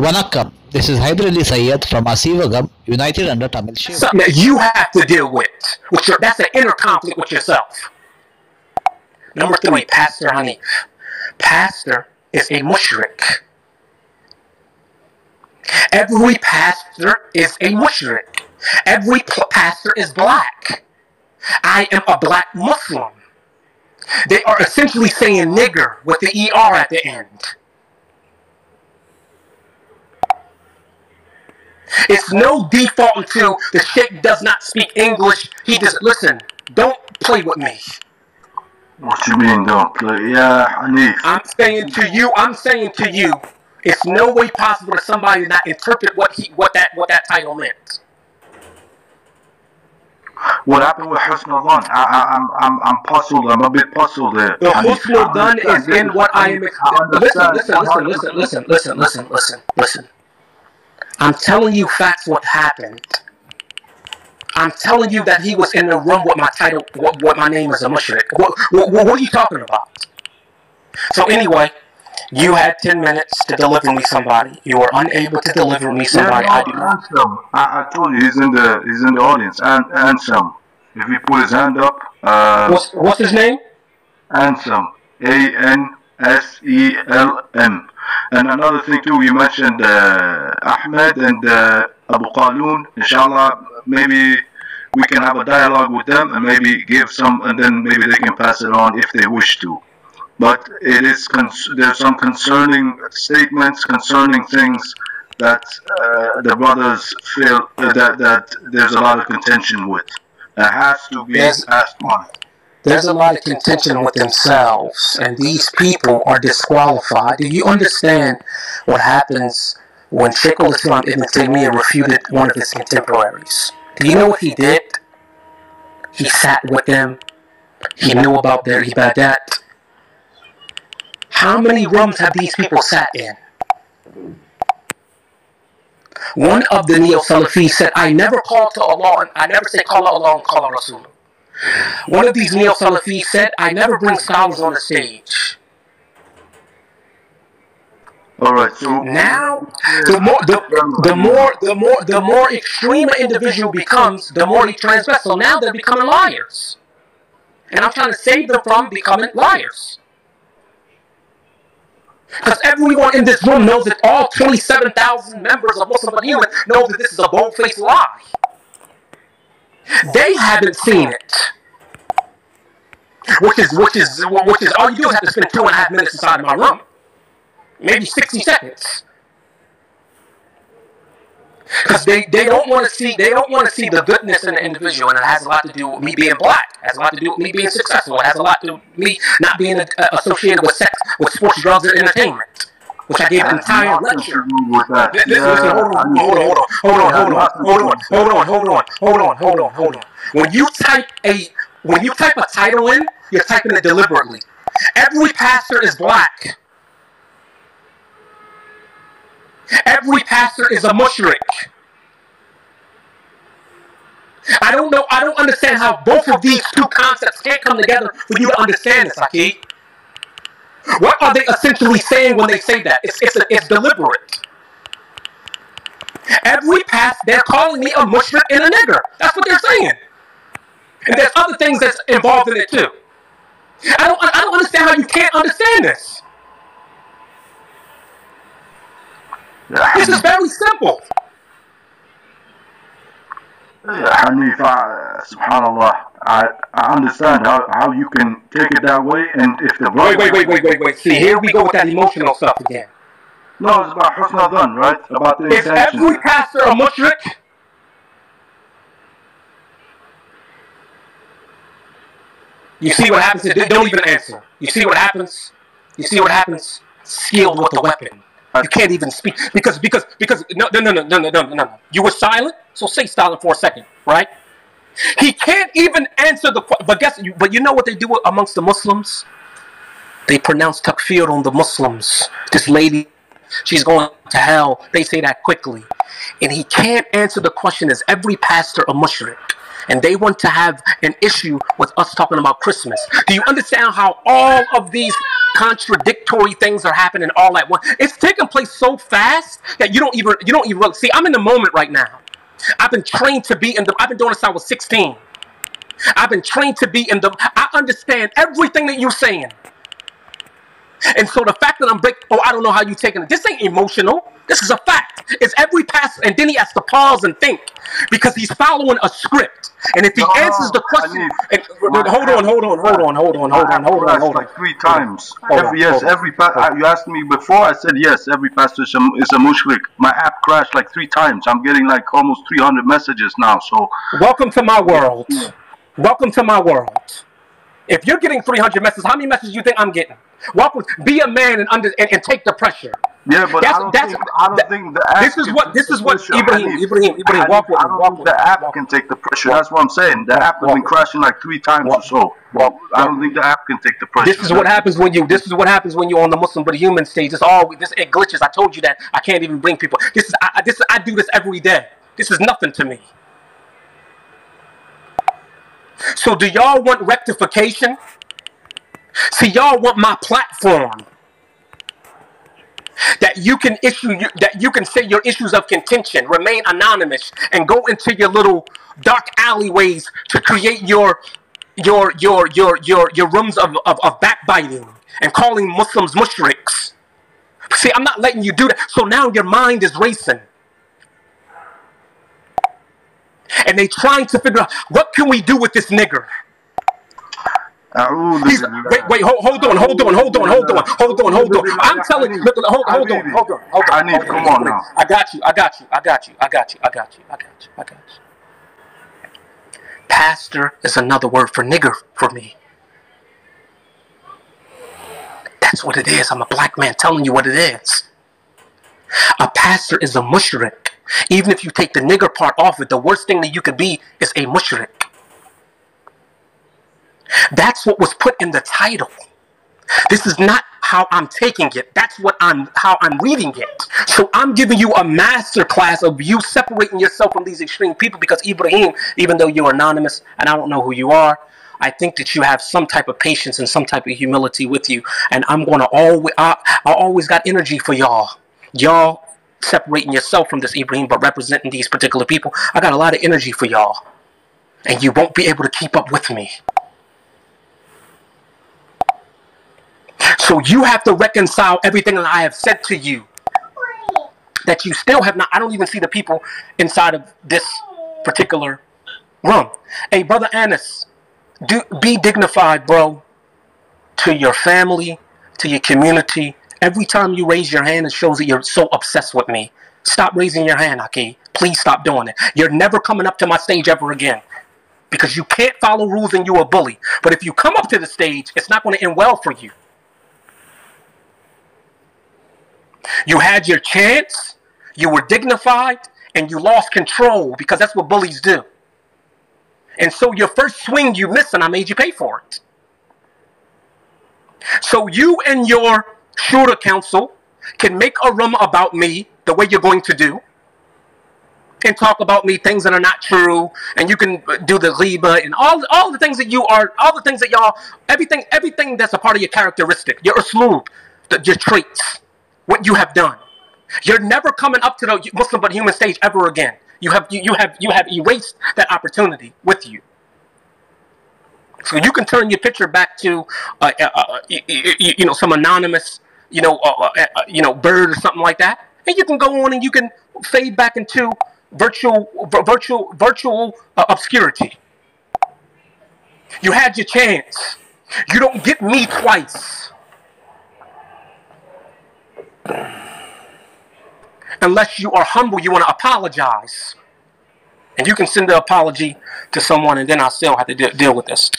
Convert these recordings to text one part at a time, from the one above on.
Vanakkam, this is Hyder Ali Sayyed from Asivagam, United Under Tamil Shiva. Something that you have to deal with. That's an inner conflict with yourself. Number 3, Pastor Hanif. Pastor is a mushrik. Every pastor is a mushrik. Every pastor is black. I am a black Muslim. They are essentially saying nigger with the ER at the end. It's no default until the sheikh does not speak English. He just, listen, don't play with me. What you mean don't play? Yeah, Hanif. I'm saying to you, it's no way possible that somebody not interpret what that title meant. What happened with Husn al-Dhan? I'm puzzled. I'm a bit puzzled there. The Husn al-Dhan is in what I am. Listen. I'm telling you facts what happened. I'm telling you that he was in the room with my title, what my name is a mushrik. What are you talking about? So anyway, you had 10 minutes to deliver me somebody. You were unable to deliver me somebody. I told you he's in the audience. Ansem. If he put his hand up. What's his name? Ansem. ANSELM. And another thing too, you mentioned Ahmed and Abu Qalun. Inshallah, maybe we can have a dialogue with them and maybe give some, and then maybe they can pass it on if they wish to. But it is there's some concerning statements, concerning things that the brothers feel that there's a lot of contention with. That has to be asked on. There's a lot of contention with themselves, and these people are disqualified. Do you understand what happens when Shaykh al-Islam Ibn Taymiyyah refuted one of his contemporaries? Do you know what he did? He sat with them. He knew about their ibadat. How many rooms have these people sat in? One of the Neo-Salafi said, I never call to Allah, and I never say call Allah and call Rasul. One of these Neo-Salafi said, I never bring scholars on the stage. All right. So now, the more extreme an individual becomes, the more he transgresses. So now they're becoming liars. And I'm trying to save them from becoming liars. Because everyone in this room knows that all 27,000 members of Muslim Human know that this is a bold-faced lie. They haven't seen it. Which is all you do is have to spend 2.5 minutes inside of my room. Maybe 60 seconds. Because they don't want to see the goodness in the individual, and it has a lot to do with me being black. It has a lot to do with me being successful. It has a lot to do with me not being associated with sex, with sports, drugs, and entertainment. Which I gave an entire lecture. Hold on. When you type a title in, you're typing it deliberately. Every pastor is black. Every pastor is a mushrik. I don't understand how both of these two concepts can't come together for you to understand this, Aki. What are they essentially saying when they say that? It's deliberate. Every pastor, they're calling me a mushrik and a nigger. That's what they're saying. And there's other things that's involved in it too. I don't understand how you can't understand this. This is very simple. Hanif, subhanallah, I understand how you can take it that way, and if the brother... Wait. See, here we go with that emotional stuff again. No, it's about Husn al-Dhan, right? About the intention. Is every pastor a mushrik? You see what happens? They don't even answer. You see what happens? Skilled with the weapon. You can't even speak because no. You were silent, so stay silent for a second, right? He can't even answer the question. But you know what they do amongst the Muslims? They pronounce takfir on the Muslims. This lady, she's going to hell. They say that quickly, and he can't answer the question. Is every pastor a mushrik? And they want to have an issue with us talking about Christmas. Do you understand how all of these contradictory things are happening all at once. It's taking place so fast that you don't even really see. I'm in the moment right now. I've been trained to be in the. I've been doing this since I was 16. I've been trained to be in the. I understand everything that you're saying. And so the fact that I'm breaking, I don't know how you taking it. This ain't emotional. This is a fact. It's every pastor, and then he has to pause and think because he's following a script. And if he answers the question, hold on. Like 3 times. You asked me before. I said yes. Every pastor is a mushrik. My app crashed like 3 times. I'm getting like almost 300 messages now. So welcome to my world. Welcome to my world. If you're getting 300 messages, how many messages do you think I'm getting? Be a man and take the pressure. Yeah, but I don't think the app. This is what Ibrahim. Walk with me. I don't think the app can take the pressure. That's what I'm saying. The app has been crashing like 3 times or so. I don't think the app can take the pressure. This is what happens when you. This is what happens when you're on the Muslim but human stage. It glitches. I told you that. I can't even bring people. I do this every day. This is nothing to me. So do y'all want rectification? See, y'all want my platform that you can say your issues of contention, remain anonymous, and go into your little dark alleyways to create your rooms of backbiting and calling Muslims mushriks. See, I'm not letting you do that. So now your mind is racing. And they trying to figure out, what can we do with this nigger? Wait, hold on. I'm telling you, hold on. Hanif, come on now. I got you. Pastor is another word for nigger for me. That's what it is. I'm a black man telling you what it is. A pastor is a mushrik. Even if you take the nigger part off it, the worst thing that you could be is a mushrik. That's what was put in the title. This is not how I'm taking it. That's how I'm reading it. So I'm giving you a master class of you separating yourself from these extreme people because Ibrahim, even though you're anonymous and I don't know who you are, I think that you have some type of patience and some type of humility with you. And I'm going to I always got energy for y'all. Y'all separating yourself from this Ibrahim, but representing these particular people. I got a lot of energy for y'all. And you won't be able to keep up with me. So you have to reconcile everything that I have said to you. That you still have not. I don't even see the people inside of this particular room. Hey, Brother Anis, be dignified, bro. To your family, to your community. Every time you raise your hand, it shows that you're so obsessed with me. Stop raising your hand, Aki. Please stop doing it. You're never coming up to my stage ever again. Because you can't follow rules and you're a bully. But if you come up to the stage, it's not going to end well for you. You had your chance, you were dignified, and you lost control because that's what bullies do. And so your first swing you missed and I made you pay for it. So you and your Shura council can make a room about me the way you're going to do and talk about me, things that are not true, and you can do the ghiba and all the things that you are, all the things that y'all, everything that's a part of your characteristic, your usloob, your traits, what you have done. You're never coming up to the Muslim but human stage ever again. You have erased that opportunity with you. So you can turn your picture back to some anonymous bird or something like that, and you can go on and you can fade back into virtual obscurity. You had your chance. You don't get me twice. Unless you are humble, you want to apologize. And you can send the apology to someone, and then I'll still have to deal with this.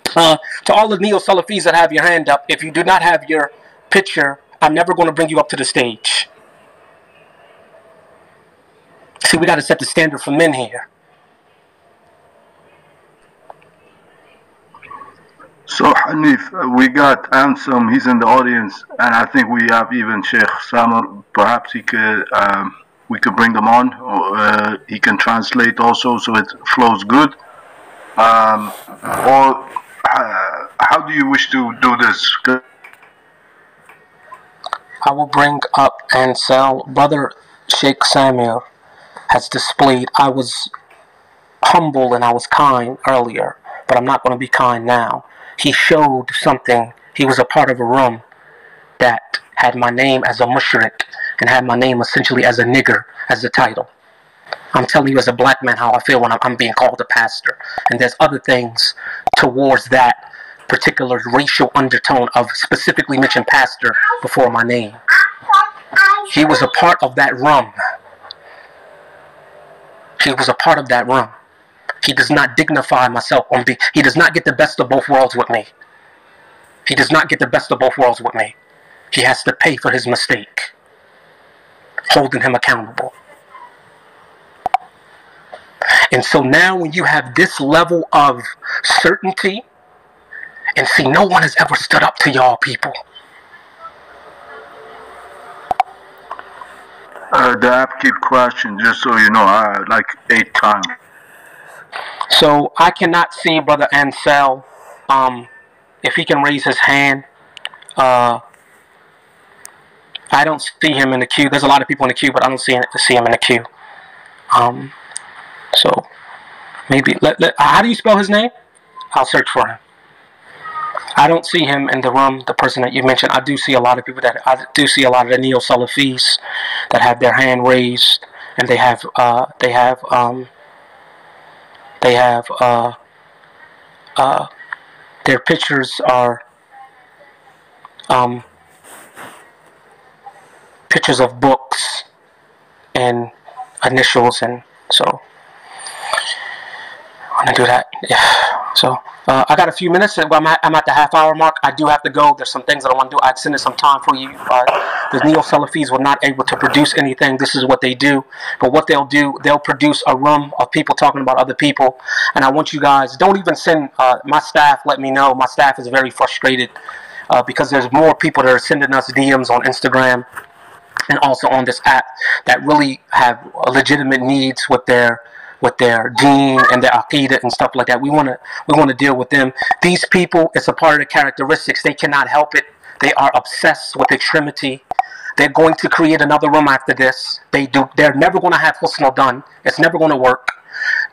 To all the neo-Salafis that have your hand up, if you do not have your picture, I'm never going to bring you up to the stage. See, we got to set the standard for men here. So, Hanif, we got Ansem, he's in the audience, and I think we have even Sheikh Samar. Perhaps he could, we could bring them on, or he can translate also so it flows good. Or how do you wish to do this? I will bring up Ansel. Brother Sheikh Samir has displayed. I was humble and I was kind earlier, but I'm not going to be kind now. He showed something. He was a part of a room that had my name as a mushrik and had my name essentially as a nigger as the title. I'm telling you as a black man how I feel when I'm being called a pastor. And there's other things towards that particular racial undertone of specifically mentioned pastor before my name. He was a part of that room. He was a part of that room. He does not dignify myself on be. He does not get the best of both worlds with me. He does not get the best of both worlds with me. He has to pay for his mistake, holding him accountable. And so now when you have this level of certainty, and see, no one has ever stood up to y'all people. The app keep crashing, just so you know, like 8 times. So I cannot see Brother Ansel. If he can raise his hand. I don't see him in the queue. There's a lot of people in the queue, but I don't see him in the queue. So maybe how do you spell his name? I'll search for him. I don't see him in the room. The person that you mentioned. I do see a lot of people I do see a lot of the neo-Salafis that have their hand raised, and they have their pictures are pictures of books and initials, and so I'm gonna do that. Yeah. So I got a few minutes. I'm at the half-hour mark. I do have to go. There's some things that I want to do. I extended some time for you. The neo-Salafis were not able to produce anything. This is what they do. But what they'll do, they'll produce a room of people talking about other people. And I want you guys, don't even send, my staff let me know. My staff is very frustrated because there's more people that are sending us DMs on Instagram and also on this app that really have legitimate needs with their deen and their aqidah and stuff like that. We want to deal with them. These people, it's a part of the characteristics. They cannot help it. They are obsessed with extremity. They're going to create another room after this. They're never going to have husnul done. It's never going to work.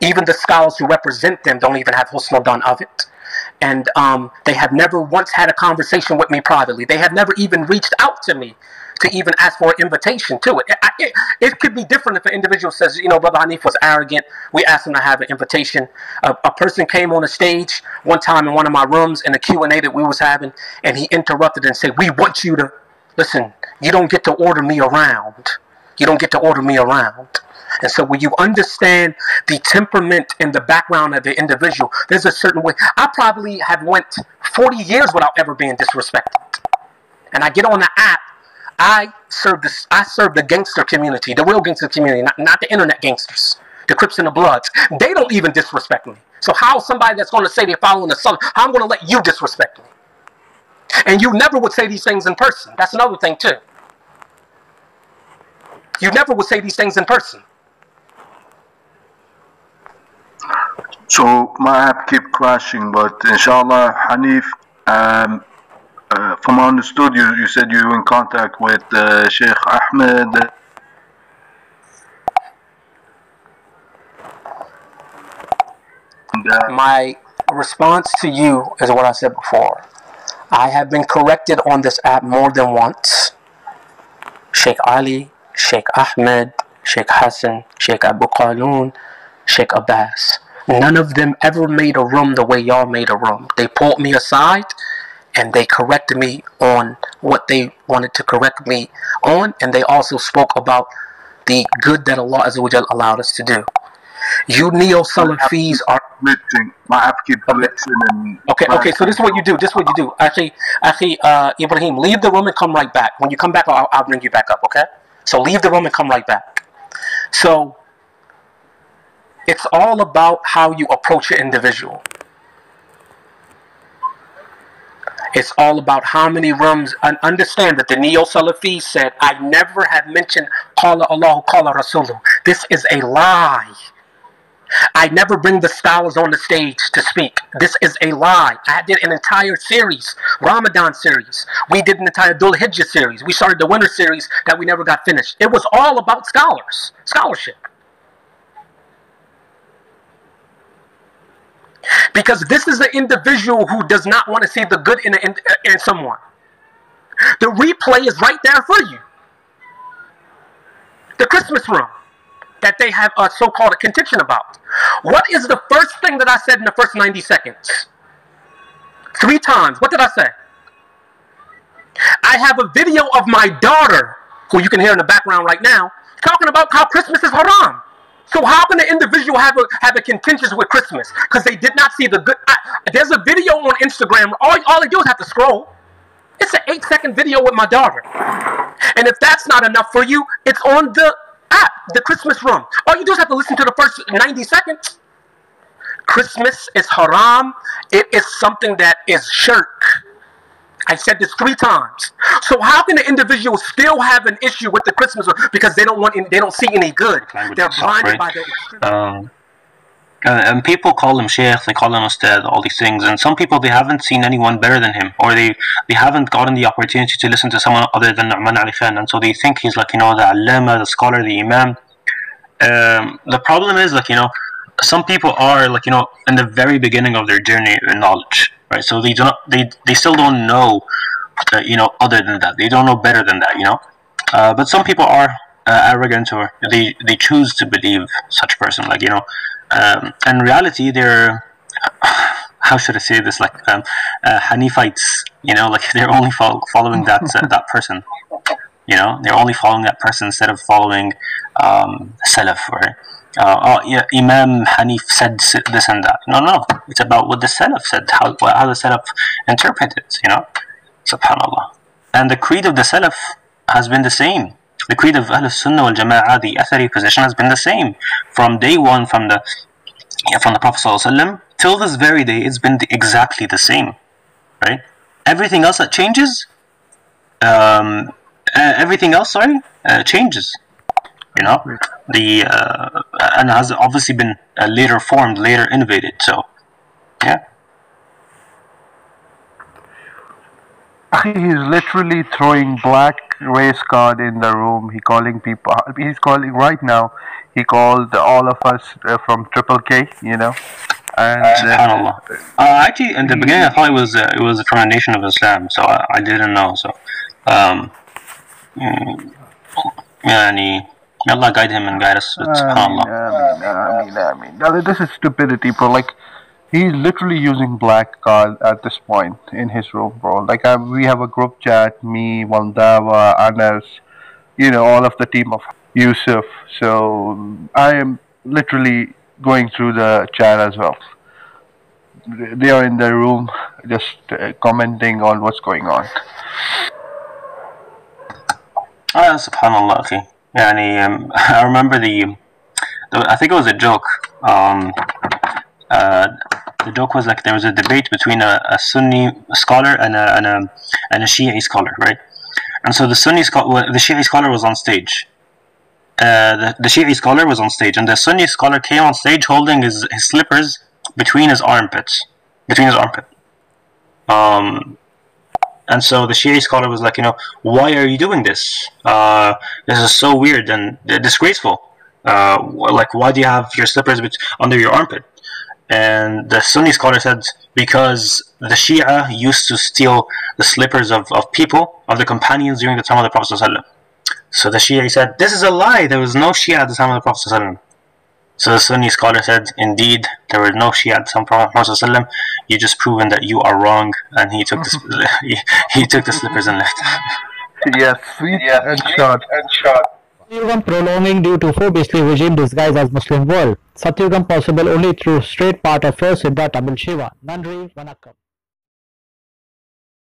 Even the scholars who represent them don't even have husnul done of it. And they have never once had a conversation with me privately. They have never even reached out to me to even ask for an invitation to it. It could be different if an individual says, Brother Hanif was arrogant. We asked him to have an invitation. A person came on the stage one time in one of my rooms in the Q&A that we was having, and he interrupted and said, we want you to, listen, you don't get to order me around. You don't get to order me around. And so when you understand the temperament and the background of the individual, there's a certain way. I probably have went 40 years without ever being disrespected. And I get on the app, I serve the gangster community, the real gangster community, not the internet gangsters, the Crips and the Bloods. They don't even disrespect me. So how somebody that's going to say they're following the Sun, how I'm going to let you disrespect me? And you never would say these things in person. That's another thing too. You never would say these things in person. So my app keep crashing, but inshallah, Hanif, from what I understood, you said you were in contact with Sheikh Ahmed. My response to you is what I said before. I have been corrected on this app more than once. Sheikh Ali, Sheikh Ahmed, Sheikh Hassan, Sheikh Abu Qaloon, Sheikh Abbas. None of them ever made a room the way y'all made a room. They pulled me aside and they corrected me on what they wanted to correct me on, and they also spoke about the good that Allah Azza wa Jal allowed us to do. You neo-Salafis are... My app keeps glitching. Okay, so this is what you do. Actually, Ibrahim, leave the room and come right back. When you come back, I'll bring you back up, okay? So leave the room and come right back. So, it's all about how you approach an individual. It's all about how many rooms. And understand that the neo-Salafis said, I never have mentioned Qala Allahu, Qala Rasuluhu. This is a lie. I never bring the scholars on the stage to speak. This is a lie. I did an entire series, Ramadan series. We did an entire Dhul Hijjah series. We started the winter series that we never got finished. It was all about scholars, scholarship. Because this is an individual who does not want to see the good in someone. The replay is right there for you. The Christmas room that they have a so-called contention about. What is the first thing that I said in the first 90 seconds? 3 times. What did I say? I have a video of my daughter, who you can hear in the background right now, talking about how Christmas is haram. So how can an individual have a contention with Christmas? Because they did not see the good. There's a video on Instagram. All they do is have to scroll. It's an 8-second video with my daughter. And if that's not enough for you, it's on the app, the Christmas room. All you do is have to listen to the first 90 seconds. Christmas is haram. It is something that is shirk. I said this 3 times. So how can the individual still have an issue with the Christmas room? Because they don't see any good. They're blinded by the and people call him sheikh, they call him ustad, all these things, and some people, they haven't seen anyone better than him, or they haven't gotten the opportunity to listen to someone other than Nu'man Ali Khan, and so they think he's like, the allama, the scholar, the imam. The problem is, some people are in the very beginning of their journey in knowledge, right? So they still don't know other than that, they don't know better than that, but some people are arrogant, or they choose to believe such person, in reality, they're, how should I say this, Hanifites, they're only following that person, they're only following that person instead of following Salaf, right? Imam Hanif said this and that. No, it's about what the Salaf said, how the Salaf interpreted, subhanallah. And the creed of the Salaf has been the same. The creed of Ahl Sunnah wal Jama'ah, the Athari position, has been the same from day one, from the Prophet ﷺ till this very day. It's been exactly the same, right? Everything else that changes, changes. And has obviously been later formed, later innovated. So, yeah. He's literally throwing black race card in the room. He's calling right now. He called all of us from Triple K, And SubhanAllah. Actually, in the beginning, I thought it was from a nation of Islam, so I didn't know. So, may Allah guide him and guide us. I mean, this is stupidity, bro. He's literally using black card at this point in his room, bro. We have a group chat, me, Waldawa, Anas, all of the team of Yusuf. So I am literally going through the chat as well. They are in their room just commenting on what's going on. SubhanAllah, okay. I remember I think it was a joke. The joke was there was a debate between a Sunni scholar and a Shi'i scholar, right? And so the Shi'i scholar was on stage. The Shi'i scholar was on stage, and the Sunni scholar came on stage holding his slippers between his armpit. And so the Shi'i scholar was why are you doing this? This is so weird and disgraceful. Why do you have your slippers under your armpit? And the Sunni scholar said, because the Shia used to steal the slippers of people, of the companions during the time of the Prophet ﷺ. So the Shia said, this is a lie, there was no Shia at the time of the Prophet ﷺ. So the Sunni scholar said, indeed, there were no Shia at the time of the Prophet ﷺ. You just proven that you are wrong. And he took he took the slippers and left. Yes, sweet and short. Satyugam prolonging due to 4 beastly regime disguised as Muslim world. Satyugam possible only through straight part of first Siddha Tamil Shiva. Nandri Vanakkam.